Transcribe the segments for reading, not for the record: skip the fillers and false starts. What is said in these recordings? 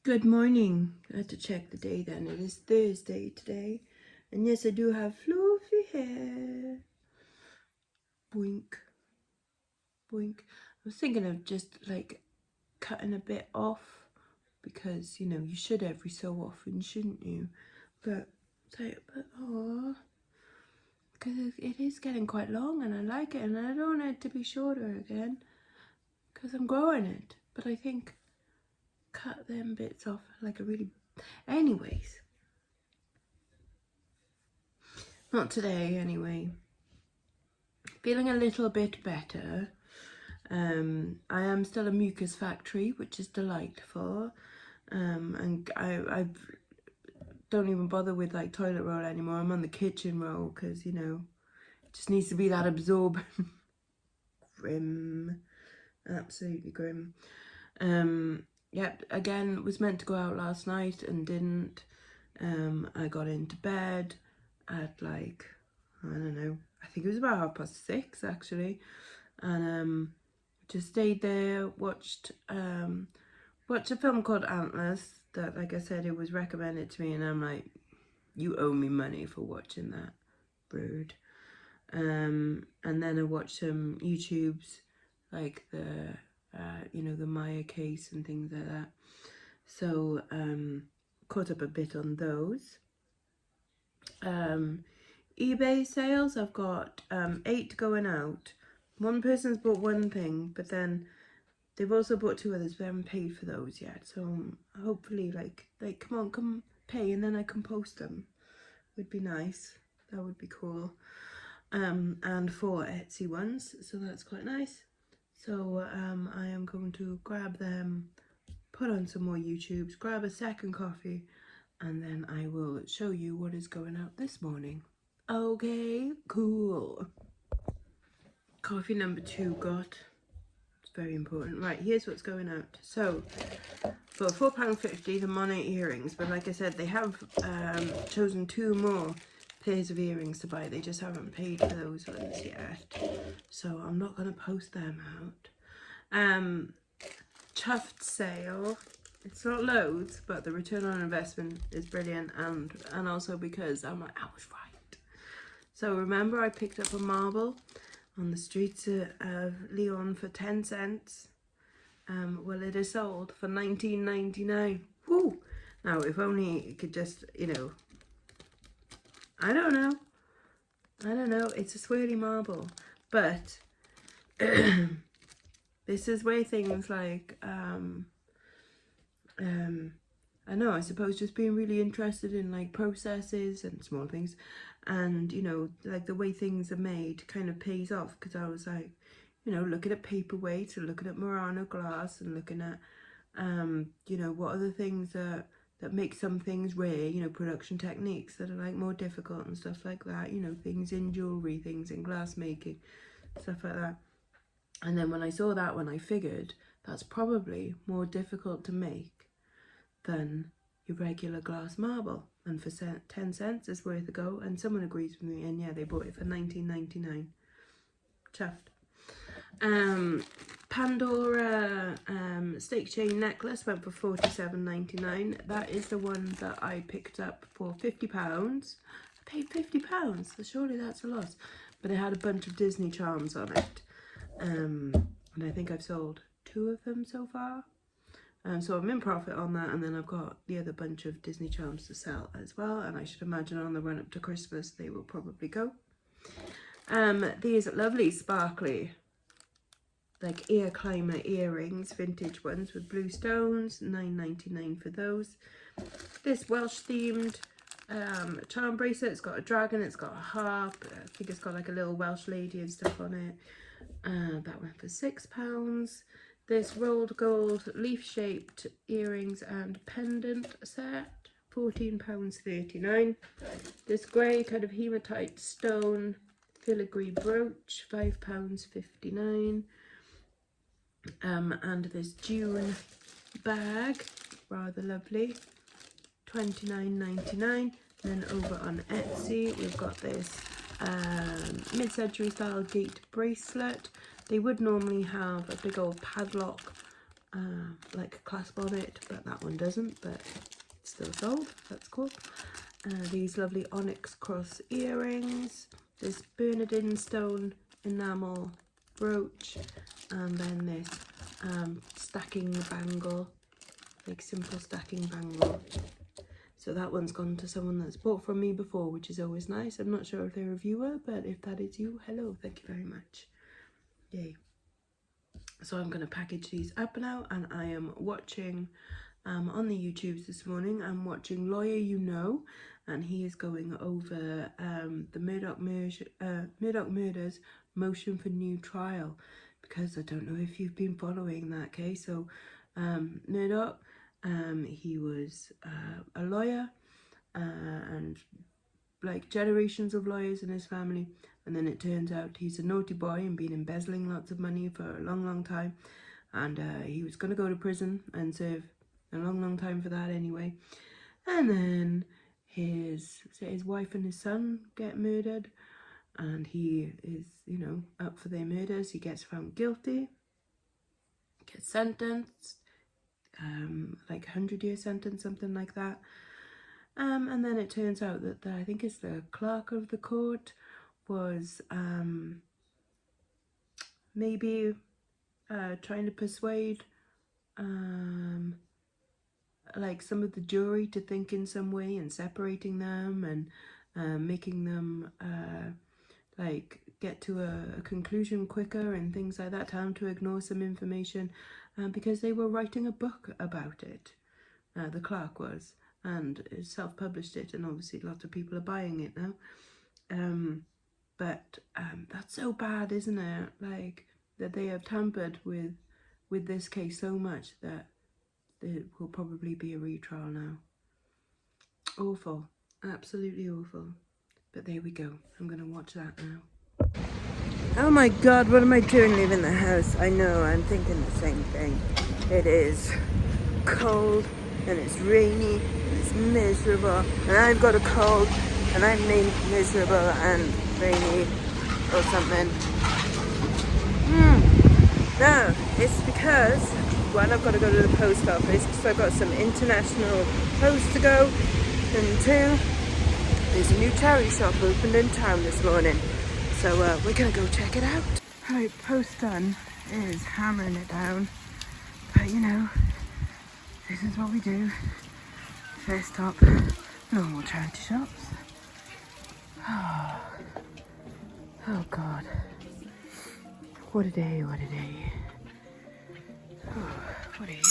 Good morning. I had to check the day then. It is Thursday today. And yes, I do have fluffy hair. Boink. Boink. I was thinking of just like cutting a bit off because, you know, you should every so often, shouldn't you? But oh, because it is getting quite long and I like it and I don't want it to be shorter again because I'm growing it. But I think cut them bits off like a really... Anyways. Not today, anyway. Feeling a little bit better. I am still a mucus factory, which is delightful. And I don't even bother with like toilet roll anymore. I'm on the kitchen roll because, you know, it just needs to be that absorbent. Grim. Absolutely grim. Yep, again, was meant to go out last night and didn't. I got into bed at like, I don't know, I think it was about 6:30 actually, and just stayed there, watched a film called Antlers that, like I said, it was recommended to me, and I'm like, you owe me money for watching that, rude. And then I watched some YouTubes, like the you know, the Maya case and things like that. So caught up a bit on those. eBay sales, I've got 8 going out. One person's bought one thing, but then they've also bought 2 others, but I haven't paid for those yet. So hopefully, like come pay and then I can post them. Would be nice. That would be cool. And 4 Etsy ones, so that's quite nice. So I am going to grab them, put on some more YouTubes, grab a second coffee, and then I will show you what is going out this morning. Okay, cool. Coffee number 2 got. It's very important. Right, here's what's going out. So, for £4.50, the Monet earrings. But like I said, they have chosen 2 more pairs of earrings to buy. They just haven't paid for those ones yet. So I'm not going to post them out. Chuffed sale. It's not loads, but the return on investment is brilliant, and also because I'm like, I was right. So remember, I picked up a marble on the streets of Lyon for 10 cents. Well, it is sold for $19.99. Woo! Now, if only it could just, you know, I don't know. It's a swirly marble, but this is where things like I know, I suppose just being really interested in like processes and small things, and you know, like the way things are made kind of pays off, because I was like, you know, looking at paperweight and looking at Murano glass and looking at you know, what are the things that make some things rare, you know, production techniques that are like more difficult and stuff like that, you know, things in jewellery, things in glass making, stuff like that. And then when I saw that one, I figured that's probably more difficult to make than your regular glass marble, and for 10 cents is worth a go. And someone agrees with me, and yeah, they bought it for $19.99. Chuffed. Pandora stake chain necklace went for $47.99. That is the one that I picked up for £50. I paid £50, so surely that's a loss. But it had a bunch of Disney charms on it, and I think I've sold 2 of them so far. So I'm in profit on that, and then I've got the other bunch of Disney charms to sell as well, and I should imagine on the run up to Christmas they will probably go. These lovely sparkly like ear climber earrings, vintage ones with blue stones, $9.99 for those. This Welsh themed charm bracelet, it's got a dragon, it's got a harp, I think it's got like a little Welsh lady and stuff on it. That went for £6. This rolled gold leaf-shaped earrings and pendant set, £14.39. This grey kind of hematite stone filigree brooch, £5.59. And this June bag, rather lovely, $29.99. Then over on Etsy, we've got this mid-century style gate bracelet. They would normally have a big old padlock like a clasp on it, but that one doesn't, but it's still sold. That's cool. These lovely onyx cross earrings, this Bernardine stone enamel brooch, and then this stacking bangle, like simple stacking bangle. So that one's gone to someone that's bought from me before, which is always nice. I'm not sure if they're a viewer, but if that is you, hello, thank you very much. Yay. So I'm going to package these up now, and I am watching on the YouTubes this morning. I'm watching Lawyer You Know, and he is going over the Murdoch murders motion for new trial, because I don't know if you've been following that case. So Murdoch, he was a lawyer, and like generations of lawyers in his family, and then it turns out he's a naughty boy and been embezzling lots of money for a long time, and he was going to go to prison and serve a long time for that anyway. And then his wife and his son get murdered, and he is, you know, up for their murders. He gets found guilty, gets sentenced, like 100-year sentence, something like that. And then it turns out that I think it's the clerk of the court was maybe trying to persuade like some of the jury to think in some way, and separating them, and making them like get to a conclusion quicker and things like that, tell them to ignore some information, because they were writing a book about it, the clerk was, and self-published it, and obviously lots of people are buying it now. But that's so bad, isn't it? Like, that they have tampered with this case so much that there will probably be a retrial now. Awful, absolutely awful. But there we go, I'm gonna watch that now. Oh my god, what am I doing leaving the house? I know, I'm thinking the same thing. It is cold, and it's rainy, and it's miserable, and I've got a cold, and I'm made miserable and rainy or something. No, it's because, one, I've got to go to the post office because I've got some international post to go, and two, there's a new charity shop opened in town this morning, so we're gonna go check it out. Right, post done is hammering it down, but you know, this is what we do. First stop, normal charity shops. Oh God, what a day, what a day. Oh, what are you?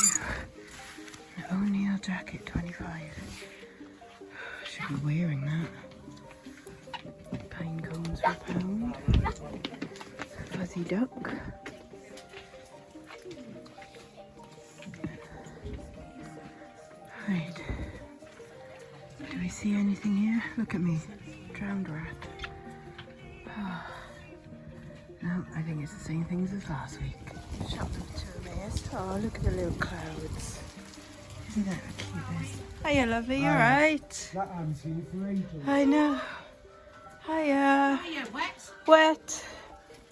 An O'Neill jacket, 25. Should be wearing that. Pine cones for a pound. Fuzzy duck. Right. Do we see anything here? Look at me. Drowned rat. Oh. No, I think it's the same things as last week. Shops of tourist. Oh, look at the little clouds. Isn't that the cutest? Hiya, lovely, you alright? That I haven't seen it for ages. I know. Hiya. Hiya, wet? Wet.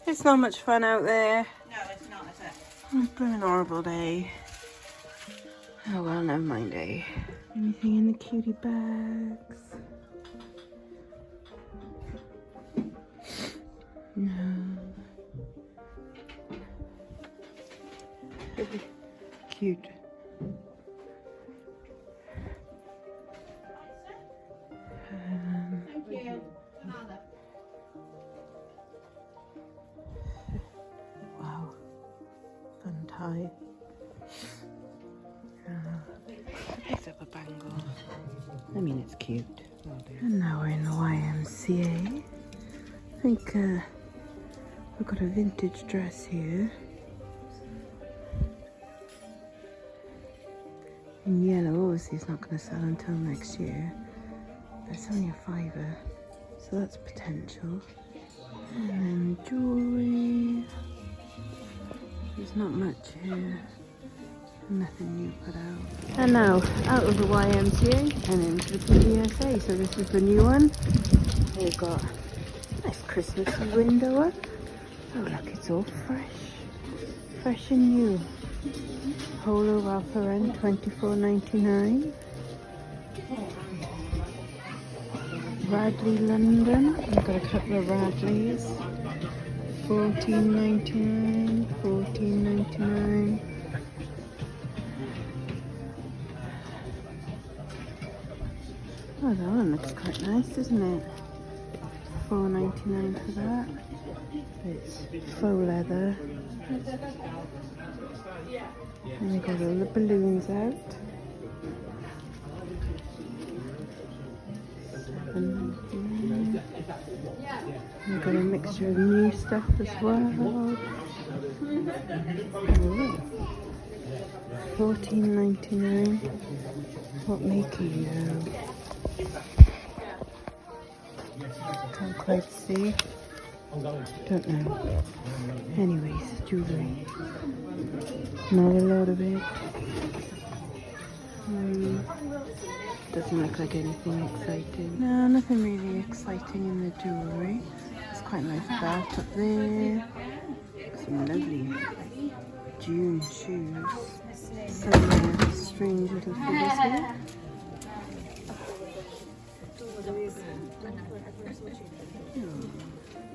It's not much fun out there. No, it's not, is it? It's been an horrible day. Oh well, never mind, eh? Anything in the cutie bags? No. Cute. Thank you. Wow. Fun tie. I picked up a bangle. I mean, it's cute. And now we're in the YMCA. I think we've got a vintage dress here. In yellow, obviously it's not going to sell until next year. But it's only a £5, so that's potential. And then jewellery. There's not much here. Nothing new put out. And now, out of the YMCA and into the PDSA. So this is the new one. They've got a nice Christmassy window up. Oh look, it's all fresh. Fresh and new. Polo Ralph Lauren, $24.99. Radley London. I've got a couple of Radleys. $14.99. $14.99. Oh, that one looks quite nice, doesn't it? $4.99 for that. It's faux leather. And we got all the balloons out. And we've got a mixture of new stuff as well. Oh, $14.99. What make are you? Can't quite see. Don't know. Anyways, jewellery. Not a lot of it. Doesn't look like anything exciting. No, nothing really exciting in the jewellery. It's quite nice belt up there. Some lovely June shoes. Some strange little figures here.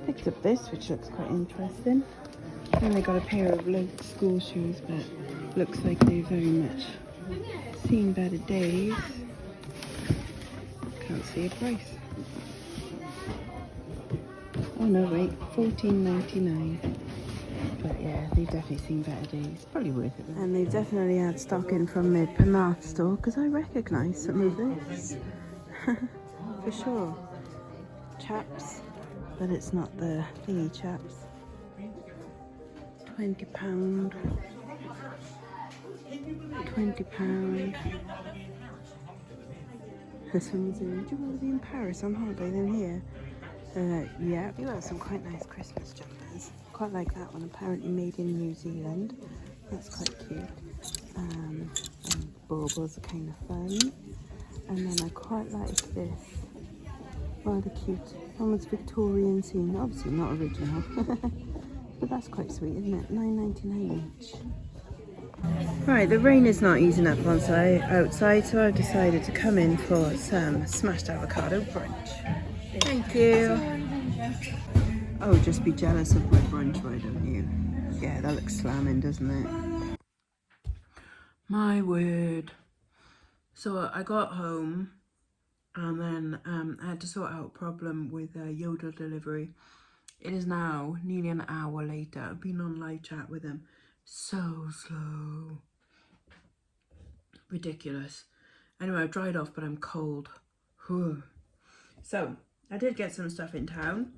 Picked up this, which looks quite interesting. And they got a pair of low school shoes, but looks like they've very much seen better days. Can't see a price. Oh no, wait, $14.99. But yeah, they've definitely seen better days. Probably worth it though. And they've definitely had stock in from the Penarth store, because I recognise some of this. For sure. Chaps, but it's not the thingy chaps. £20. £20. This one's in Jewellery in Paris on holiday, then here. Yeah, you have some quite nice Christmas jumpers. Quite like that one, apparently made in New Zealand. That's quite cute. And baubles are kind of fun. And then I quite like this. Rather cute. Almost Victorian scene. Obviously not original. But that's quite sweet, isn't it? $9.99 each. Right, the rain is not easing up outside, so I've decided to come in for some smashed avocado brunch. Thank you. Oh, just be jealous of my brunch, why don't you? Yeah, that looks slamming, doesn't it? My word. So I got home and then I had to sort out a problem with Yodel delivery. It is now nearly an hour later. I've been on live chat with them. So slow. Ridiculous. Anyway, I've dried off, but I'm cold. Whew. So, I did get some stuff in town.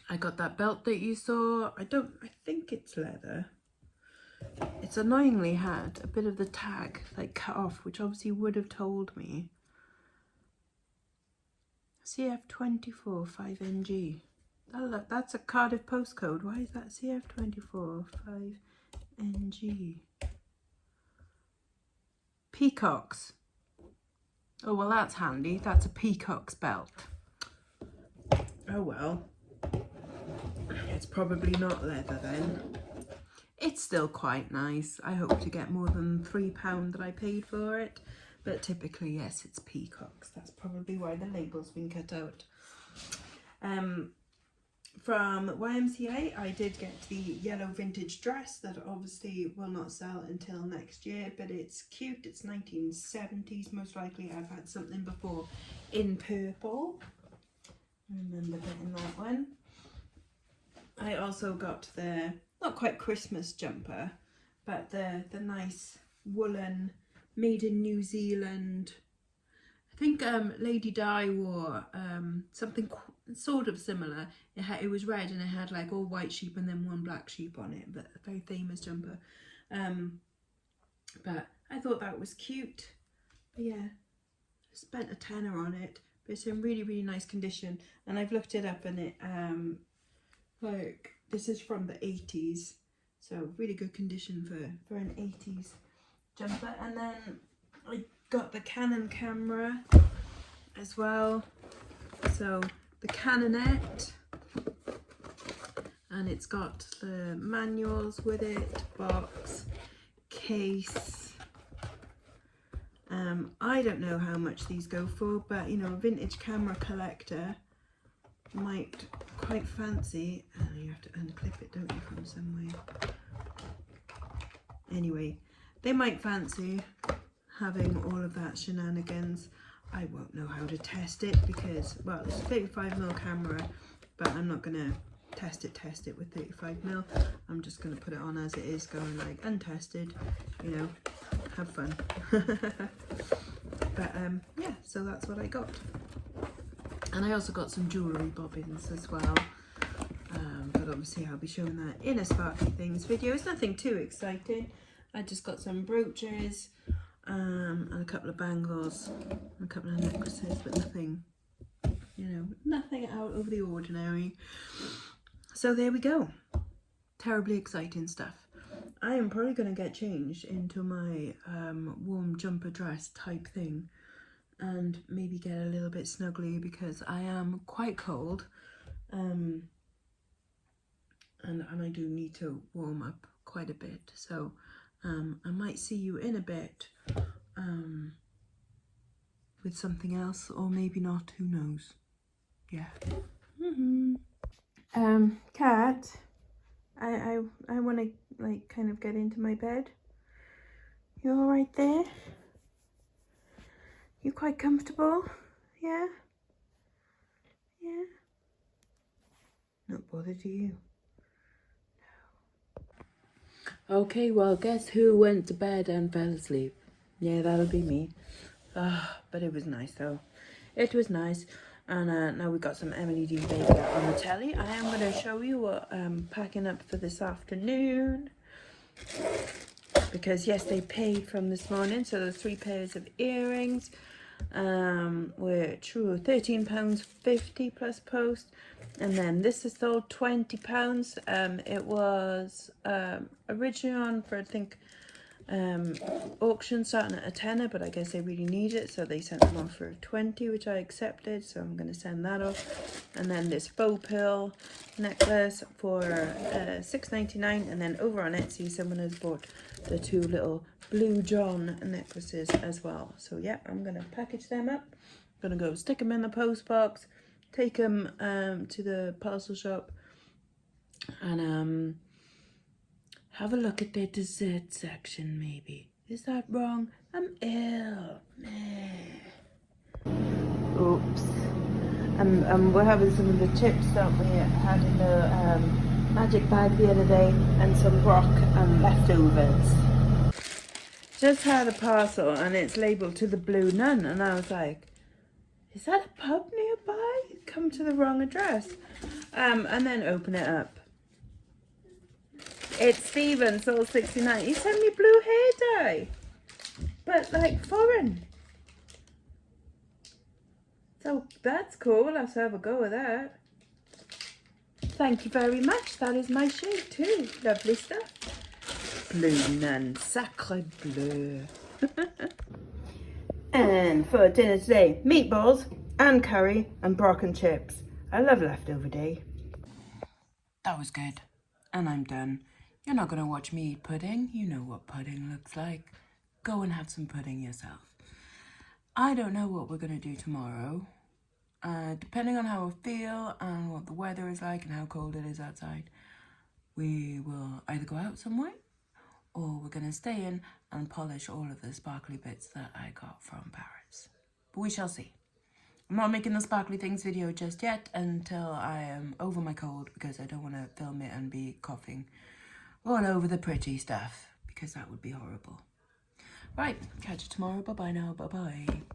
I got that belt that you saw. I think it's leather. It's annoyingly had a bit of the tag like cut off, which obviously would have told me. CF24 5NG. That's a Cardiff postcode. Why is that CF24 5NG? Peacocks. Oh, well, that's handy. That's a peacock's belt. Oh, well. It's probably not leather then. It's still quite nice. I hope to get more than £3 that I paid for it. But typically, yes, it's peacocks. That's probably why the label's been cut out. From YMCA, I did get the yellow vintage dress that obviously will not sell until next year, but it's cute. It's 1970s, most likely. I've had something before in purple. I remember getting that one. I also got the, not quite Christmas jumper, but the nice woolen, made in New Zealand. I think Lady Di wore something sort of similar. It was red and it had like all white sheep and then one black sheep on it, but a very famous jumper. But I thought that was cute. But yeah, I spent a tenner on it, but it's in really, really nice condition. And I've looked it up and it, like, this is from the 80s. So really good condition for an 80s jumper. And then I got the Canon camera as well. So the Canonette, and it's got the manuals with it, box, case. I don't know how much these go for, but you know, a vintage camera collector might quite fancy. You have to unclip it, don't you, from somewhere. Anyway, they might fancy having all of that shenanigans. I won't know how to test it because, well, it's a 35mm camera, but I'm not gonna test it with 35mm. I'm just gonna put it on as it is, going like untested, you know, have fun. But yeah, so that's what I got. And I also got some jewellery bobbins as well. But obviously I'll be showing that in a Sparkly Things video. It's nothing too exciting. I just got some brooches and a couple of bangles and a couple of necklaces, but nothing, you know, nothing out of the ordinary. So there we go. Terribly exciting stuff. I am probably going to get changed into my warm jumper dress type thing and maybe get a little bit snuggly because I am quite cold. And I do need to warm up quite a bit, so I might see you in a bit with something else, or maybe not, who knows. Yeah. Kat, I want to like kind of get into my bed. You all right there? You quite comfortable? Yeah? Yeah? Not bothered, do you? Okay, well, guess who went to bed and fell asleep? Yeah, that'll be me. But it was nice, though. It was nice. And now we've got some Emily D. Baker on the telly. I am going to show you what I'm packing up for this afternoon. Because, yes, they paid from this morning. So there's 3 pairs of earrings, which were £13.50 plus post. And then this is sold £20. It was originally on for, I think, auction starting at a tenner, but I guess they really need it, so they sent them off for 20, which I accepted, so I'm going to send that off. And then this faux pill necklace for $6.99, and then over on Etsy someone has bought the 2 little Blue John necklaces as well. So yeah, I'm going to package them up. I'm going to go stick them in the post box, take them to the parcel shop, and have a look at their dessert section, maybe. Is that wrong? I'm ill. Oops. We're having some of the chips that we had in the magic bag the other day, and some brock and leftovers. Just had a parcel and it's labelled to the Blue Nun, and I was like, is that a pub nearby? Come to the wrong address. And then open it up. It's Steven, sold 69. He sent me blue hair dye, but like foreign. So that's cool. We'll have to have a go with that. Thank you very much. That is my shade too. Lovely stuff. Blue Nun, sacre bleu. And for dinner today, meatballs and curry and brock and chips. I love leftover day. That was good. And I'm done. You're not going to watch me eat pudding. You know what pudding looks like. Go and have some pudding yourself. I don't know what we're going to do tomorrow. Depending on how I feel and what the weather is like and how cold it is outside, we will either go out somewhere or we're going to stay in and polish all of the sparkly bits that I got from Paris. But we shall see. I'm not making the Sparkly Things video just yet until I am over my cold, because I don't want to film it and be coughing all over the pretty stuff, because that would be horrible. Right, catch you tomorrow. Bye-bye now. Bye-bye.